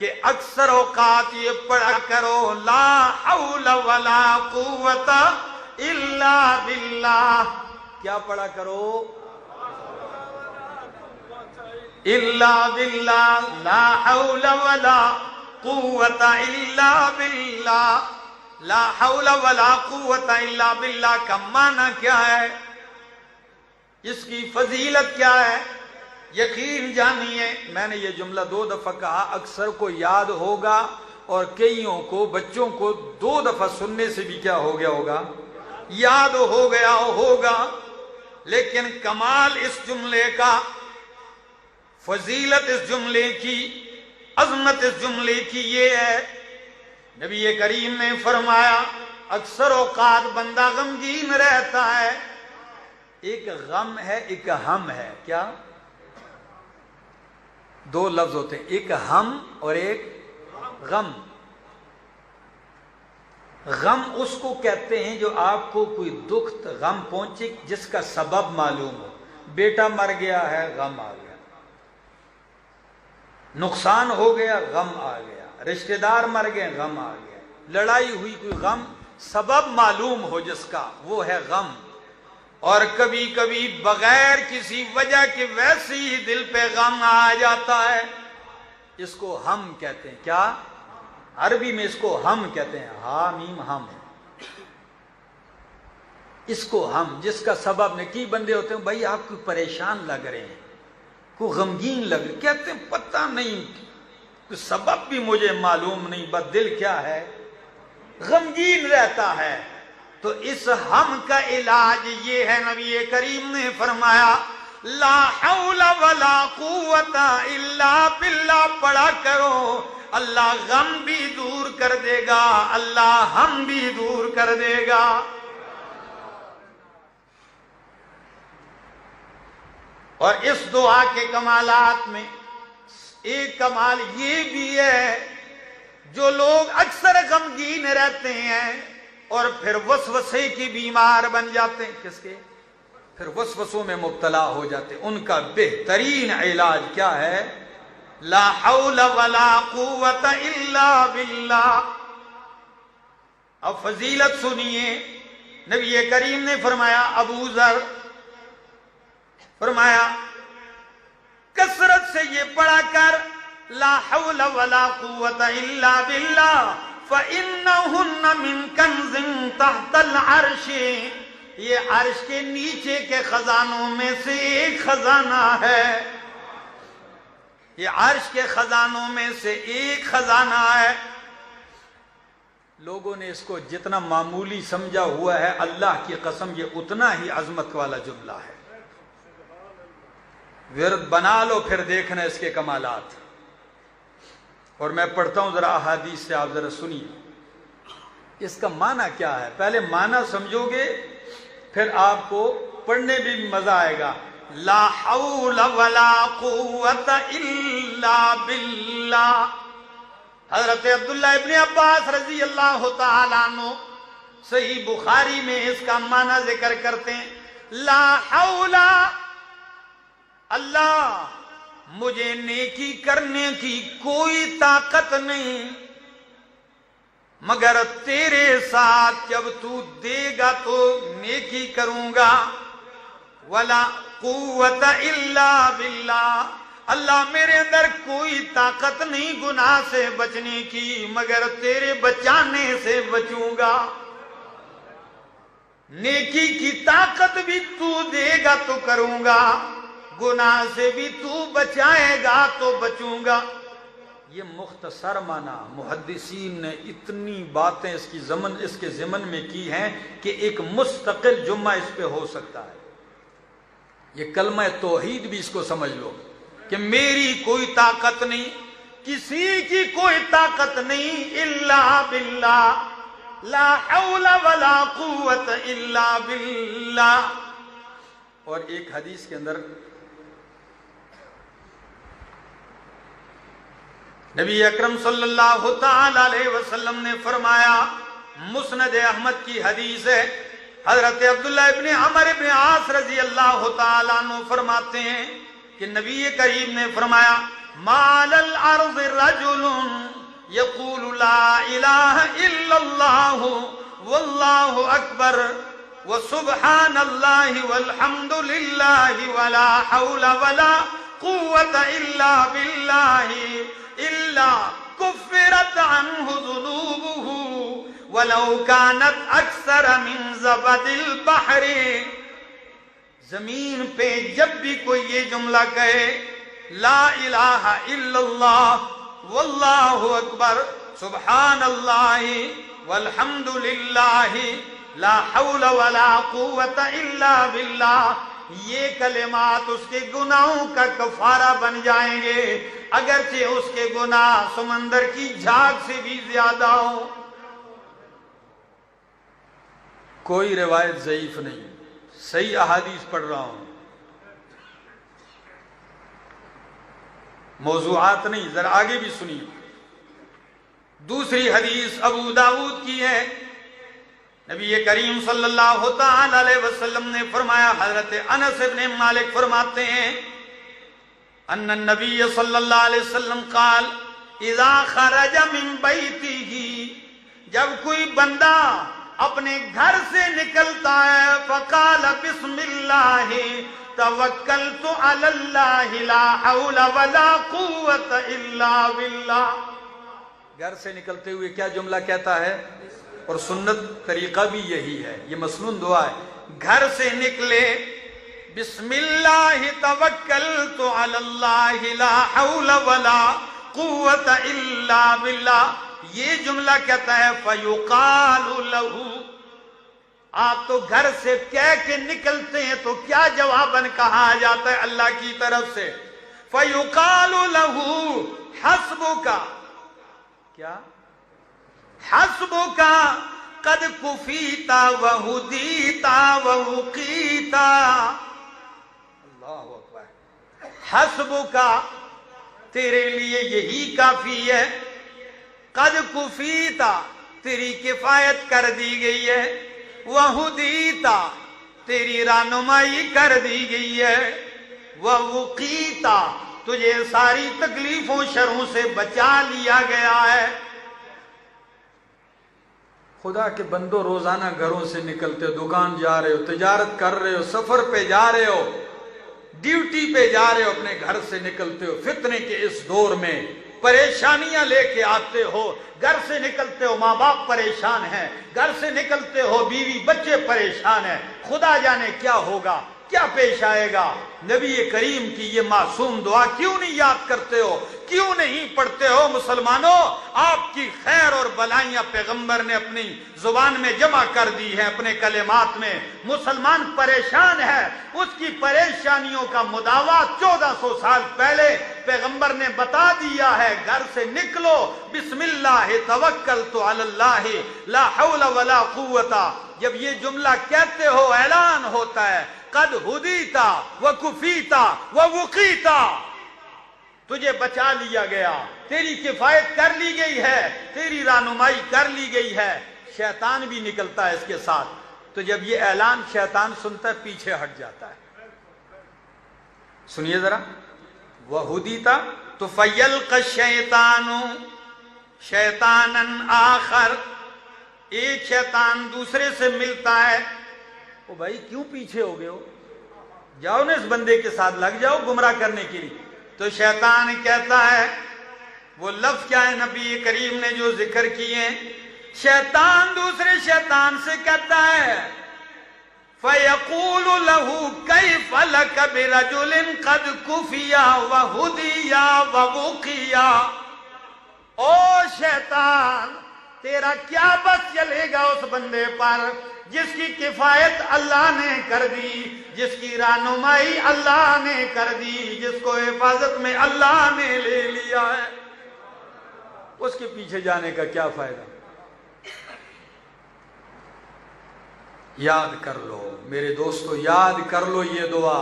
کہ اکثر اوقات یہ پڑھا کرو لا حول ولا قوت الا باللہ. کیا پڑھا کرو؟ الا باللہ، لا حول ولا قوت الا باللہ. لا حول ولا قوت الا باللہ کا معنی کیا ہے؟ اس کی فضیلت کیا ہے؟ یقین جانیے، میں نے یہ جملہ 2 دفعہ کہا، اکثر کو یاد ہوگا اور کئیوں کو بچوں کو 2 دفعہ سننے سے بھی کیا ہو گیا ہوگا؟ یاد ہو گیا ہوگا. لیکن کمال اس جملے کا، فضیلت اس جملے کی، عظمت اس جملے کی یہ ہے، نبی کریم نے فرمایا اکثر اوقات بندہ غمگین رہتا ہے. ایک غم ہے، ایک ہم ہے. کیا؟ 2 لفظ ہوتے ہیں، ایک ہم اور ایک غم. غم اس کو کہتے ہیں جو آپ کو کوئی دکھ غم پہنچے جس کا سبب معلوم ہو. بیٹا مر گیا ہے، غم آ گیا. نقصان ہو گیا، غم آ گیا. رشتہ دار مر گئے، غم آ گیا. لڑائی ہوئی، کوئی غم سبب معلوم ہو جس کا، وہ ہے غم. اور کبھی کبھی بغیر کسی وجہ کے ویسے ہی دل پہ غم آ جاتا ہے. اس کو ہم کہتے ہیں. کیا؟ عربی میں اس کو ہم کہتے ہیں، ہا میم ہم. اس کو ہم، جس کا سبب نہیں. کی بندے ہوتے ہیں بھائی آپ کو پریشان لگ رہے ہیں، کو غمگین لگ رہے، کہتے ہیں پتہ نہیں، کوئی سبب بھی مجھے معلوم نہیں، بس دل کیا ہے؟ غمگین رہتا ہے. تو اس ہم کا علاج یہ ہے، نبی کریم نے فرمایا لا حول ولا قوت الا باللہ پڑھا کرو. اللہ غم بھی دور کر دے گا، اللہ ہم بھی دور کر دے گا. اور اس دعا کے کمالات میں ایک کمال یہ بھی ہے، جو لوگ اکثر غمگین رہتے ہیں اور پھر وسوسے کی بیمار بن جاتے ہیں. کس کے؟ پھر وسوسوں میں مبتلا ہو جاتے ہیں. ان کا بہترین علاج کیا ہے؟ لا حول ولا قوت الا باللہ. اب فضیلت سنیے، نبی کریم نے فرمایا، ابو ذر فرمایا کثرت سے یہ پڑھا کر لا حول ولا قوت الا باللہ فَإِنَّهُنَّ مِن كَنْزٍ تَحْتَ الْعَرْشِ. یہ عرش کے نیچے کے خزانوں میں سے ایک خزانہ ہے. یہ عرش کے خزانوں میں سے ایک خزانہ ہے. لوگوں نے اس کو جتنا معمولی سمجھا ہوا ہے، اللہ کی قسم یہ اتنا ہی عظمت والا جملہ ہے. ورد بنا لو پھر دیکھنا اس کے کمالات. اور میں پڑھتا ہوں ذرا احادیث سے، آپ ذرا سنیے اس کا معنی کیا ہے. پہلے معنی سمجھو گے پھر آپ کو پڑھنے بھی مزہ آئے گا. لا حول ولا قوت الا باللہ. حضرت عبداللہ ابن عباس رضی اللہ تعالیٰ عنہ صحیح بخاری میں اس کا معنی ذکر کرتے ہیں. لا حول، اللہ مجھے نیکی کرنے کی کوئی طاقت نہیں مگر تیرے ساتھ جب تو دے گا تو نیکی کروں گا. ولا قوت الا باللہ، اللہ میرے اندر کوئی طاقت نہیں گناہ سے بچنے کی مگر تیرے بچانے سے بچوں گا. نیکی کی طاقت بھی تو دے گا تو کروں گا، گناہ سے بھی تو بچائے گا تو بچوں گا. یہ مختصر معنی محدثین نے اتنی باتیں اس کے ضمن میں کی ہیں کہ ایک مستقل جمعہ اس پہ ہو سکتا ہے. یہ کلمہ توحید بھی اس کو سمجھ لو کہ میری کوئی طاقت نہیں، کسی کی کوئی طاقت نہیں، الا باللہ، لا حول ولا قوت الا باللہ. اور ایک حدیث کے اندر نبی اکرم صلی اللہ تعالی علیہ وسلم نے فرمایا، مسند احمد کی حدیث ہے، حضرت عبداللہ ابن عمر ابن عاص رضی اللہ تعالیٰ عنہ فرماتے ہیں کہ نبی کریم نے فرمایا ما علی الارض رجل یقول لا الہ الا اللہ واللہ اکبر وسبحان اللہ والحمد للہ ولا حول ولا قوة الا باللہ الا کفرت عنہ ذنوبہ ولو كانت اکثر من زبد البحر. زمین پہ جب بھی کوئی یہ جملہ کہے لا الہ الا اللہ واللہ اکبر سبحان اللہ والحمد للہ لا حول ولا قوة الا باللہ، یہ کلمات اس کے گناہوں کا کفارہ بن جائیں گے اگرچہ اس کے گناہ سمندر کی جھاگ سے بھی زیادہ ہوں. کوئی روایت ضعیف نہیں، صحیح احادیث پڑھ رہا ہوں، موضوعات نہیں. ذرا آگے بھی سنیے. دوسری حدیث ابو داؤد کی ہے. نبی کریم صلی اللہ تعالی علیہ وسلم نے فرمایا، حضرت انس بن مالک فرماتے ہیں ان النبی صلی اللہ علیہ وسلم قال اذا خرج من بیتہ، جب کوئی بندہ اپنے گھر سے نکلتا ہے فقال بسم اللہ توکلت علی اللہ لا حول ولا قوة الا باللہ. گھر سے نکلتے ہوئے کیا جملہ کہتا ہے؟ اور سنت طریقہ بھی یہی ہے، یہ مسنون دعا ہے. گھر سے نکلے بسم اللہ توکلت علی اللہ لا حول ولا قوة الا باللہ، یہ جملہ کہتا ہے فیقال لہ. آپ تو گھر سے کہہ کے نکلتے ہیں تو کیا جواباً کہا جاتا ہے اللہ کی طرف سے؟ فیقال لہ حسبک، کیا؟ حسبک قد کفیت وہدیت ووقیت. اللہ اکبر. حسبک تیرے لیے یہی کافی ہے، قد کفیت تیری کفایت کر دی گئی ہے، وہدیت تیری رہنمائی کر دی گئی ہے، ووقیت تجھے ساری تکلیفوں شروں سے بچا لیا گیا ہے. خدا کے بندو، روزانہ گھروں سے نکلتے ہو، دکان جا رہے ہو، تجارت کر رہے ہو، سفر پہ جا رہے ہو، ڈیوٹی پہ جا رہے ہو، اپنے گھر سے نکلتے ہو، فتنے کے اس دور میں پریشانیاں لے کے آتے ہو. گھر سے نکلتے ہو، ماں باپ پریشان ہیں، گھر سے نکلتے ہو، بیوی بچے پریشان ہیں، خدا جانے کیا ہوگا، کیا پیش آئے گا. نبی کریم کی یہ معصوم دعا کیوں نہیں یاد کرتے ہو، کیوں نہیں پڑھتے ہو؟ مسلمانوں، آپ کی خیر اور بلائیاں پیغمبر نے اپنی زبان میں جمع کر دی ہے، اپنے کلمات میں. مسلمان پریشان ہے، اس کی پریشانیوں کا مداوا 1400 سال پہلے پیغمبر نے بتا دیا ہے. گھر سے نکلو بسم اللہ توکلت علی اللہ لا حول ولا قوة. جب یہ جملہ کہتے ہو اعلان ہوتا ہے قد ہدیت وکفیت ووقیت، تجھے بچا لیا گیا، تیری کفایت کر لی گئی ہے، تیری رہنمائی کر لی گئی ہے. شیطان بھی نکلتا ہے اس کے ساتھ. تو جب یہ اعلان شیطان سنتا ہے پیچھے ہٹ جاتا ہے. سنیے ذرا. وہدیت تو فیلقی الشیطان شیطانا آخر، ایک شیطان دوسرے سے ملتا ہے. او بھائی کیوں پیچھے ہو گئے ہو، جاؤ نا اس بندے کے ساتھ لگ جاؤ گمراہ کرنے کے لیے. تو شیطان کہتا ہے، وہ لفظ کیا ہے نبی کریم نے جو ذکر کیے، شیطان دوسرے شیطان سے کہتا ہے فَيَقُولُ لَهُ كَيْفَ لَكَ بِرَجُلٍ قَدْ كُفِيَ وَهُدِيَ وَوُقِيَ. او شیطان، تیرا کیا بس چلے گا اس بندے پر جس کی کفایت اللہ نے کر دی، جس کی رہنمائی اللہ نے کر دی، جس کو حفاظت میں اللہ نے لے لیا ہے. اس کے پیچھے جانے کا کیا فائدہ؟ یاد کر لو میرے دوستو، یاد کر لو یہ دعا.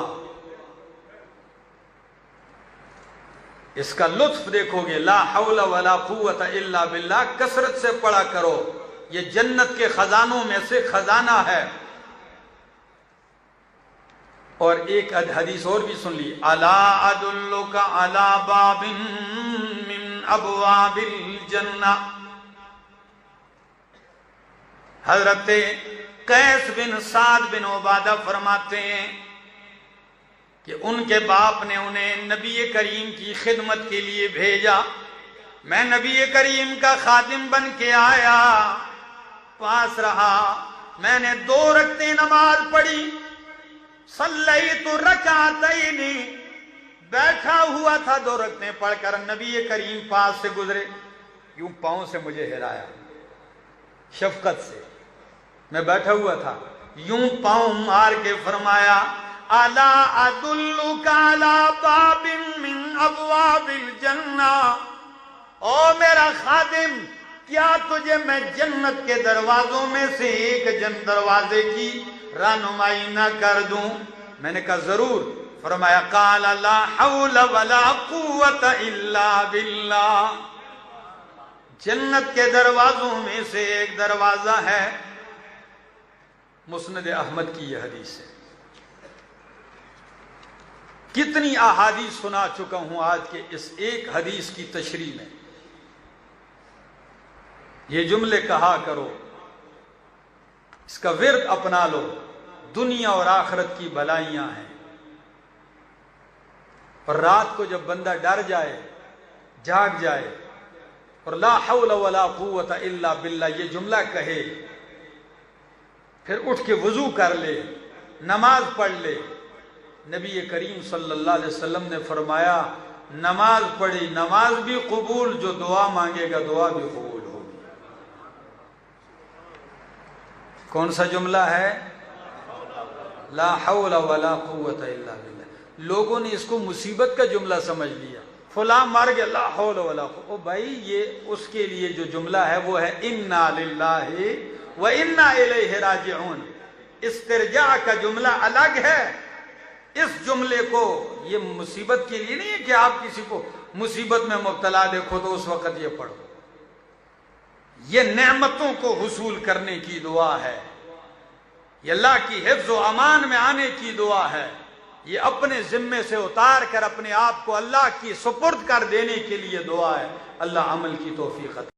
اس کا لطف دیکھو گے. لا حول ولا قوت الا باللہ کثرت سے پڑھا کرو، یہ جنت کے خزانوں میں سے خزانہ ہے. اور ایک حدیث اور بھی سن لی، الا ادلک علی باب من ابواب الجنہ، حضرت قیس بن سعد بن عبادہ فرماتے ہیں کہ ان کے باپ نے انہیں نبی کریم کی خدمت کے لیے بھیجا، میں نبی کریم کا خادم بن کے آیا، پاس رہا، میں نے 2 رکعتیں نماز پڑھی، صلیت رکعتین، بیٹھا ہوا تھا 2 رکعتیں پڑھ کر، نبی کریم پاس سے گزرے، یوں پاؤں سے مجھے ہلایا شفقت سے، میں بیٹھا ہوا تھا، یوں پاؤں مار کے فرمایا الا ادلک علی باب من ابواب الجنہ، او میرا خادم، کیا تجھے میں جنت کے دروازوں میں سے ایک دروازے کی رہنمائی نہ کر دوں؟ میں نے کہا ضرور۔ فرمایا قال لا حول ولا قوت الا باللہ، جنت کے دروازوں میں سے ایک دروازہ ہے، مسند احمد کی یہ حدیث ہے۔ کتنی احادیث سنا چکا ہوں آج کے اس ایک حدیث کی تشریح میں، یہ جملے کہا کرو، اس کا ورد اپنا لو، دنیا اور آخرت کی بھلائیاں ہیں۔ اور رات کو جب بندہ ڈر جائے، جاگ جائے اور لا حول ولا قوت الا باللہ یہ جملہ کہے، پھر اٹھ کے وضو کر لے، نماز پڑھ لے، نبی کریم صلی اللہ علیہ وسلم نے فرمایا نماز پڑھی نماز بھی قبول، جو دعا مانگے گا دعا بھی قبول ہوگی۔ کون سا جملہ ہے؟ لا حول ولا قوت الا باللہ۔ لوگوں نے اس کو مصیبت کا جملہ سمجھ لیا، فلاں مر گیا لا حول ولا قوت، او بھائی یہ اس کے لیے جو جملہ ہے وہ ہے انا للہ وَإِنَّا إِلَيْهِ رَاجِعُونَ، استرجاع کا جملہ الگ ہے۔ اس جملے کو یہ مصیبت کے لیے نہیں ہے کہ آپ کسی کو مصیبت میں مبتلا دیکھو تو اس وقت یہ پڑھو، یہ نعمتوں کو حصول کرنے کی دعا ہے، یہ اللہ کی حفظ و امان میں آنے کی دعا ہے، یہ اپنے ذمے سے اتار کر اپنے آپ کو اللہ کی سپرد کر دینے کے لیے دعا ہے۔ اللہ عمل کی توفیق عطا